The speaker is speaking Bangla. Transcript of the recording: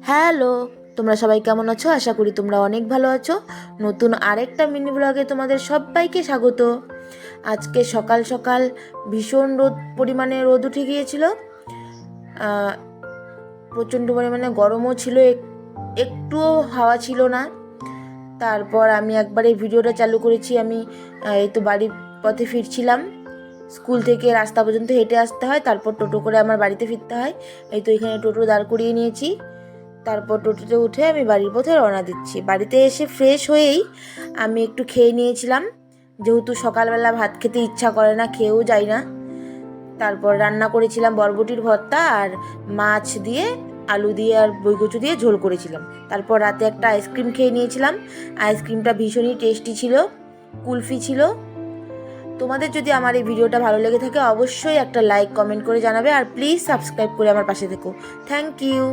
হ্যালো, তোমরা সবাই কেমন আছো? আশা করি তোমরা অনেক ভালো আছো। নতুন আরেকটা মিনি ব্লগে তোমাদের সবাইকে স্বাগত। আজকে সকাল সকাল ভীষণ পরিমাণে রোদ উঠে গিয়েছিল। প্রচণ্ড পরিমাণে গরমও ছিল, একটুও হাওয়া ছিল না। তারপর আমি একবার এই ভিডিওটা চালু করেছি। আমি এই তো বাড়ির পথে ফিরছিলাম। স্কুল থেকে রাস্তা পর্যন্ত হেঁটে আসতে হয়, তারপর টোটো করে আমার বাড়িতে ফিরতে হয়। এই তো এখানে টোটো দাঁড় করিয়ে নিয়েছি। তারপর টোটোতে উঠে আমি বাড়ির পথে রওনা দিচ্ছি। বাড়িতে এসে ফ্রেশ হয়েই আমি একটু খেয়ে নিয়েছিলাম, যেহেতু সকালবেলা ভাত খেতে ইচ্ছা করে না, খেয়েও যাই না। তারপর রান্না করেছিলাম বরবটির ভর্তা আর মাছ দিয়ে, আলু দিয়ে আর বইকচু দিয়ে ঝোল করেছিলাম। তারপর রাতে একটা আইসক্রিম খেয়ে নিয়েছিলাম। আইসক্রিমটা ভীষণই টেস্টি ছিল, কুলফি ছিল। তোমাদের যদি আমার এই ভিডিওটা ভালো লেগে থাকে অবশ্যই একটা লাইক কমেন্ট করে জানাবে, আর প্লিজ সাবস্ক্রাইব করে আমার পাশে থেকো। Thank you.